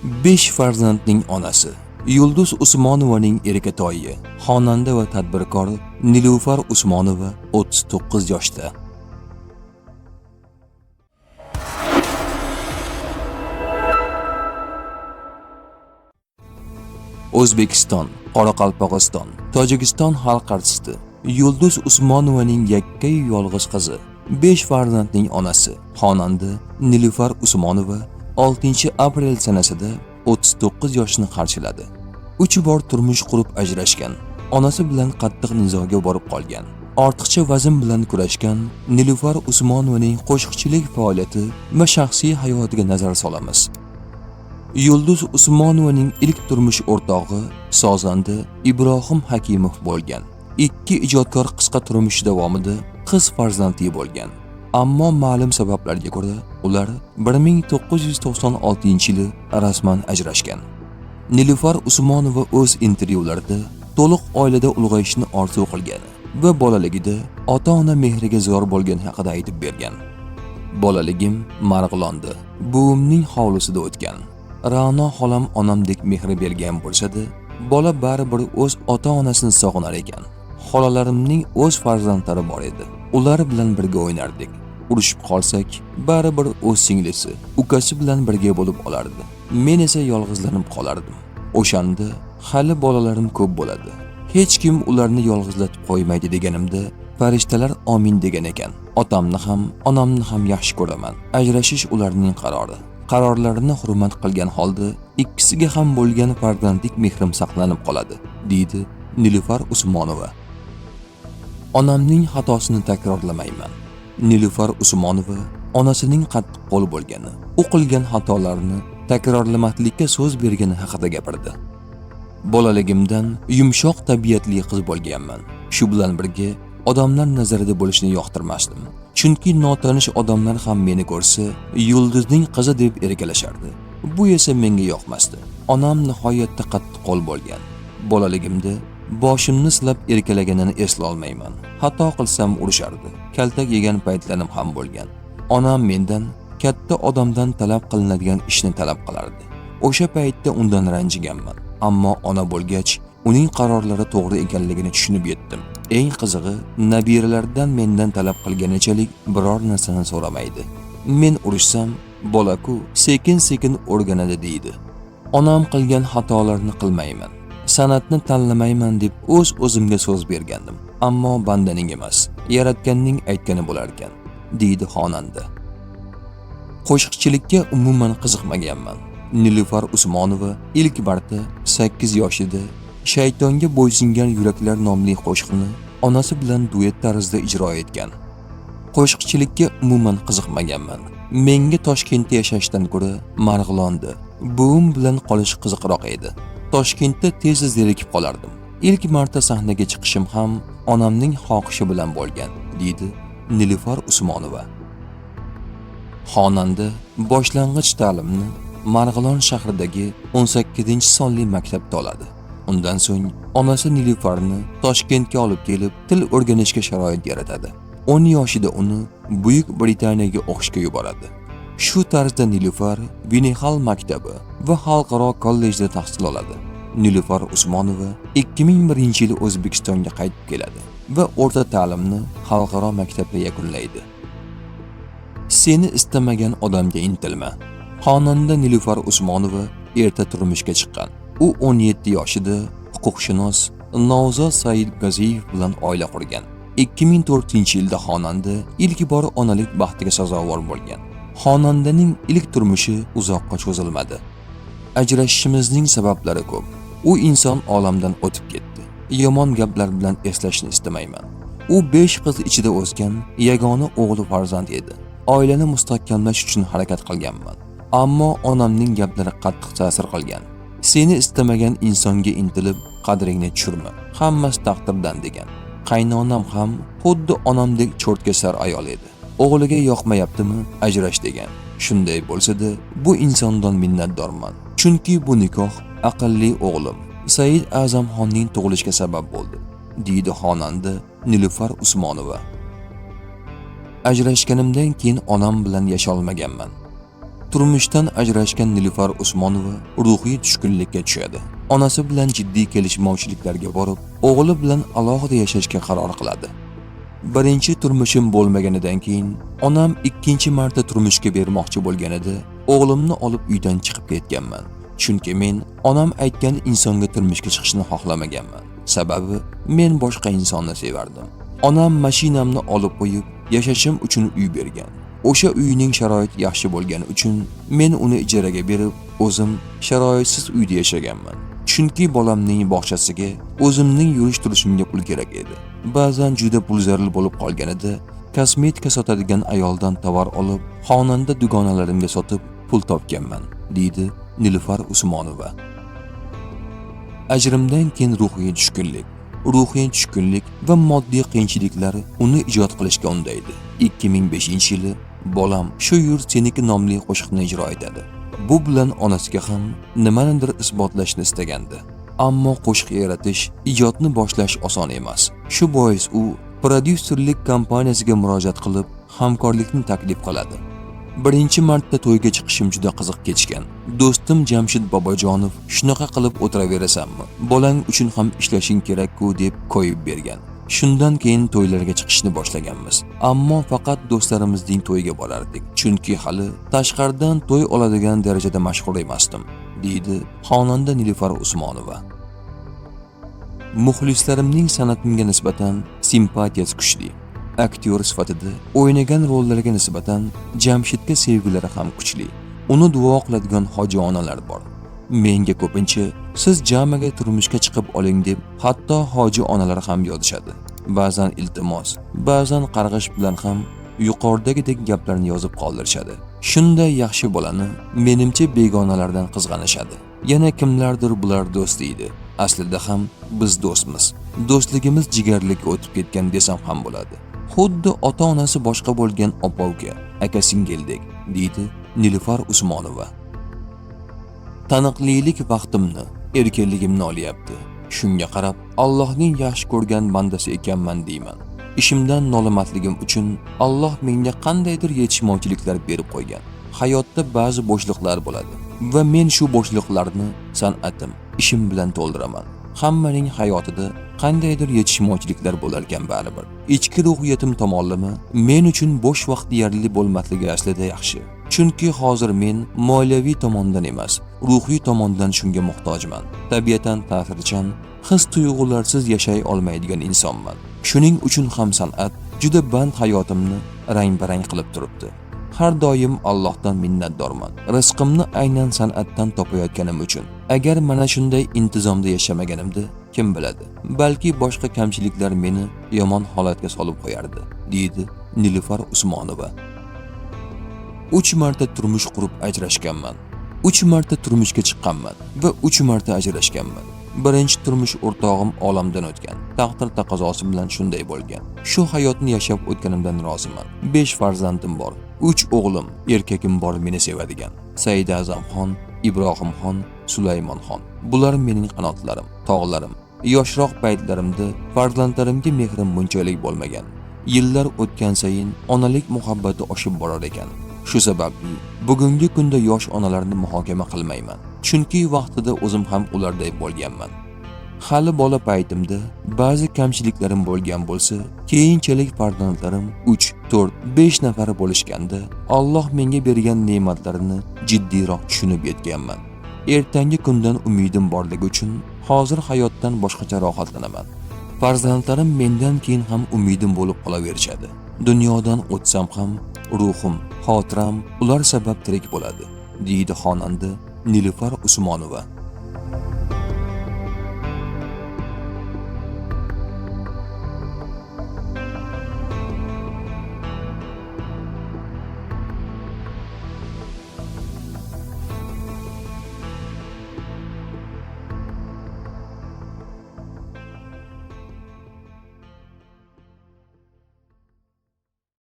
5 farzandning onasi Yulduz Usmonovaning erkatoyi, xonanda va tadbirkor Nilufar Usmonova 39 yoshda. O'zbekiston, Qoraqalpog'iston, Tojikiston xalq artisti Yulduz Usmonovaning yakkayu yolg'iz qizi, 5 farzandning onasi, xonanda Nilufar Usmonova 6-aprel sanasida 39 yoshni qarshiladi. 3 bor turmush qurib ajrashgan, onasi bilan qattiq nizoga borib qolgan. Ortiqcha vazn bilan kurashgan Nilufar Usmonovaning qo'shiqchilik faoliyati va shaxsiy hayotiga nazar solamiz. Yulduz Usmonovaning ilk turmush o'rtog'i sozanda Ibrohim Hakimov bo'lgan. 2 ijodkor qisqa turmush davomida qiz farzandli bo'lgan. Ammo ma'lum sabablarga ko'ra ular 1996-yili rasman ajrashgan. Nilufar Usmonova o'z intervyularida to'liq oilada ulg'ayishni orzu qilgan va bolaligida ota-ona mehriga zor bo'lgani haqida aytib bergan. Bolaligim Marg'ilonda, buvimning hovlisida o'tgan. Ra'no xolam onamdek mehr bergan bo'lsa-da, bola baribir o'z ota-onasini sog'inar ekan. Xolalarimning o'z farzandlari bor edi. Ular bilan birga o'ynardik. Urushib qolsak, baribir o'z singlisi, ukasi bilan birga bo'lib olardi. Men esa yolg'izlanib qolardim. O'shanda hali bolalarim ko'p bo'ladi. Hech kim ularni yolg'izlatib qo'ymaydi deganimda, farishtalar amin degan ekan. Otamni ham, onamni ham yaxshi ko'raman. Ajrashish ularning qarori. Qarorlarini hurmat qilgan holda ikkisiga ham bo'lgan farzandlik mehrim saqlanib qoladi, deydi Nilufar Usmonova. Onamning xatosini takrorlamayman. Nilufar Usmonova onasining qattiq qo'l bo'lgani, u qilgan xatolarni takrorlamaslikka so'z bergani haqida gapirdi. Bolaligimdan yumshoq tabiatli qiz bo'lganman. Shu bilan birga odamlar nazarida bo'lishni yoqtirmasdim. Chunki notanish odamlar ham meni ko'rsa, Yulduzning qizi deb erkalashardi. Bu esa menga yoqmasdi. Onam nihoyatda qattiq qo'l bo'lgan. Bolaligimda boshimni silab erkalaganini eslay olmayman. Xato qilsam urishardi. Kaltak yegan paytlarim ham bo'lgan. Onam mendan katta odamdan talab qilinadigan ishni talab qilardi. O'sha paytda undan ranjiganman. Ammo ona bo'lgach, uning qarorlari to'g'ri ekanligini tushunib yetdim. Eng qizig'i, nabiralardan mendan talab qilganichalik biror narsani so'ramaydi. Men urishsam, bola-ku sekin-sekin o'rganadi deydi. Onam qilgan xatolarni qilmayman, san'atni tanlamayman deb o'z-o'zimga so'z bergandim. Ammo bandaning emas, yaratganning aytgani bo'lar ekan, deydi xonanda. Qo'shiqchilikka umuman qiziqmaganman. Nilufar Usmonova ilk marta 8 yoshida Shaytonga bo'ysungan yuraklar nomli qo'shiqni onasi bilan duet tarzda ijro etgan. Qo'shiqchilikka umuman qiziqmaganman. Menga Toshkentda yashashdan ko'ra Marg'ilonda buvim bilan qolish qiziqroq edi. Toshkentda tez zerikib qolardim. İlk marta sahnaga chiqishim ham onamning xohishi bilan bo'lgan, deydi Nilufar Usmonova. Xonanda boshlang'ich ta'limni Marg'ilon shahridagi 18-sonli maktabda oladi. Undan so'ng onasi Nilufarni Toshkentga olib kelib, til o'rganishga sharoit yaratadi. 10 yoshida uni Buyuk Britaniyaga o'qishga yuboradi. Shu tarzda Nilufar Vinihal maktabi va xalqaro kollejda tahsil oladi. Nilufar Usmonova 2001-yil O'zbekistonga qaytib keladi va o'rta ta'limni xalqaro maktabda yakunlaydi. Seni istamagan odamga intilma. Xonanda Nilufar Usmonova erta turmushga chiqqan. U 17 yoshida huquqshunos Navzod Said Gaziyev bilan oila qurgan. 2004-yilda xonanda ilk bor onalik baxtiga sazovor bo'lgan. Xonandaning ilk turmushi uzoqqa cho'zilmadi. Ajrashishimizning sabablari ko'p. U inson olamdan o'tib ketdi. Yomon gaplar bilan eslashni istamayman. U 5 qiz ichida o'sgan yagona o'g'li farzand edi. Oilani mustahkamlash uchun harakat qilganman. Ammo onamning gaplari qattiq ta'sir qilgan. Seni istamagan insonga intilib, qadringni tushirma. Hammasi taqdirdan degan. Qaynonam ham xuddi onamdek cho'rtkasar ayol edi. O'g'liga yoqmayaptimi, ajrash degan. Shunday bo'lsa-da, bu insondan minnatdorman. Chunki bu nikoh aqlli o'g'lim Said Azamxonning tug'ilishiga sabab bo'ldi, deydi xonanda Nilufar Usmonova. Ajrashganimdan keyin onam bilan yasha olmaganman. Turmushdan ajrashgan Nilufar Usmonova ruhiy tushkunlikka tushadi. Onasi bilan jiddiy kelishmovchiliklarga borib, o'g'li bilan alohida yashashga qaror qiladi. Birinchi turmushim bo'lmaganidan keyin onam ikkinchi marta turmushga bermoqchi bo'lganida o'g'limni olib uydan chiqib ketganman. Chunki men onam aytgan insonga turmushga chiqishni xohlamaganman. Sababi men boshqa insonni sevardim. Onam mashinamni olib qo'yib, yashashim uchun uy bergan. O'sha uyning sharoiti yaxshi bo'lgani uchun men uni ijaraga berib, o'zim sharoitsiz uyda yashaganman. Chunki bolamning bog'chasiga o'zimning yurish turishimga pul kerak edi. Ba'zan juda pulzarli bo'lib qolganida kosmetika sotadigan ayoldan tovar olib, xonanda dugonalarimga sotib pul topganman, deydi Nilufar Usmonova. Ajrimdan keyin ruhiy tushkunlik va moddiy qiyinchiliklar uni ijod qilishga undaydi. 2005-yili bolam shu yurt seniki nomli qo'shiqni ijro etadi. Bu bilan onasiga ham nimanidir isbotlashni istagandi. Ammo qo'shiq yaratish, ijodni boshlash oson emas. Shu bois u prodyuserlik kompaniyasiga murojaat qilib, hamkorlikni taklif qiladi. Birinchi marta to'yga chiqishim juda qiziq kechgan. Do'stim Jamshid Bobojonov shunaqa qilib o'tiraverasanmi? Bolang uchun ham ishlashing kerak-ku deb qo'yib bergan. Shundan keyin to'ylarga chiqishni boshlaganmiz. Ammo faqat do'stlarimizning to'yiga borardik. Chunki hali tashqaridan to'y oladigan darajada mashhur emasdim, deydi xonanda Nilufar Usmonova. Muxlislarimning san'atimga nisbatan simpatiyasi kuchli. Aktyor sifatida o'ynagan rollariga nisbatan Jamshidga sevgilari ham kuchli. Uni duo qiladigan hoji onalar bor. Menga ko'pincha siz jamiga turmushga chiqib oling deb hatto hoji onalar ham yozishadi. Ba'zan iltimos, ba'zan qarg'ish bilan ham yuqoridagidek gaplarni yozib qoldirishadi. Shunday yaxshi bolani menimcha begonalardan qizg'anishadi. Yana kimlardir bular do'st deydi. Aslida ham biz do'stmiz. Do'stligimiz jigarlikka o'tib ketgan desam ham bo'ladi. Xuddi ota-onasi boshqa bo'lgan opa-uka, aka-singildek, deydi Nilufar Usmonova. Taniqlilik vaqtimni, erkinligimni olyapti. Shunga qarab, Allohning yaxshi ko'rgan bandasi ekanman deyman. Ishimdan nolimatligim uchun Alloh menga qandaydir yetishmovchiliklar berib qo'ygan. Hayotda ba'zi bo'shliqlar bo'ladi va men shu bo'shliqlarni san'atim, ishim bilan to'ldiraman. Hammaning hayotida qandaydir yetishmovchiliklar bo'larkan baribir. Ichki ruhiyatim tomonlama men uchun bo'sh vaqt deyarli bo'lmasligi aslida yaxshi. Chunki hozir men moliyaviy tomondan emas, ruhiy tomondan shunga muhtojman. Tabiatan ta'sirchan, his-tuyg'ularsiz yashay olmaydigan insonman. Shuning uchun ham san'at juda band hayotimni rang-barang qilib turibdi. Har doim Allohdan minnatdorman. Rizqimni aynan san'atdan topayotganim uchun. Agar mana shunday intizomda yashamaganimda, kim biladi, balki boshqa kamchiliklar meni yomon holatga solib qo'yardi, deydi Nilufar Usmonova. 3 marta turmush qurib ajrashganman. 3 marta turmushga chiqqanman va 3 marta ajrashganman. Birinchi turmush o'rtog'im olamdan o'tgan. Taqdir taqozosi bilan shunday bo'lgan. Shu hayotni yashab o'tganimdan roziman. 5 farzandim bor. 3 o'g'lim, erkagim bor meni sevadigan. Saida Azamxon, Ibrohimxon, Sulaymonxon. Bular mening qanotlarim, tog'larim. Yoshroq paytlarimda farzandlarimga mehrim bunchalik bo'lmagan. Yillar o'tgan sayin onalik muhabbati oshib borar ekan. Shu sababli bugungi kunda yosh onalarni muhokama qilmayman. Chunki vaqtida o'zim ham ularday bo'lganman. Hali bola paytimda ba'zi kamchiliklarim bo'lgan bo'lsa, keyinchalik farzandlarim 3, 4, 5 nafar bo'lishganda Alloh menga bergan ne'matlarini jiddiyroq tushunib yetganman. Ertangi kundan umidim borligi uchun hozir hayotdan boshqacha rohatlanaman. Farzandlarim mendan keyin ham umidim bo'lib qolaverishadi. Dunyodan o'tsam ham ruhim, xotiram ular sabab tirik bo'ladi, deydi xonanda Nilufar Usmonova.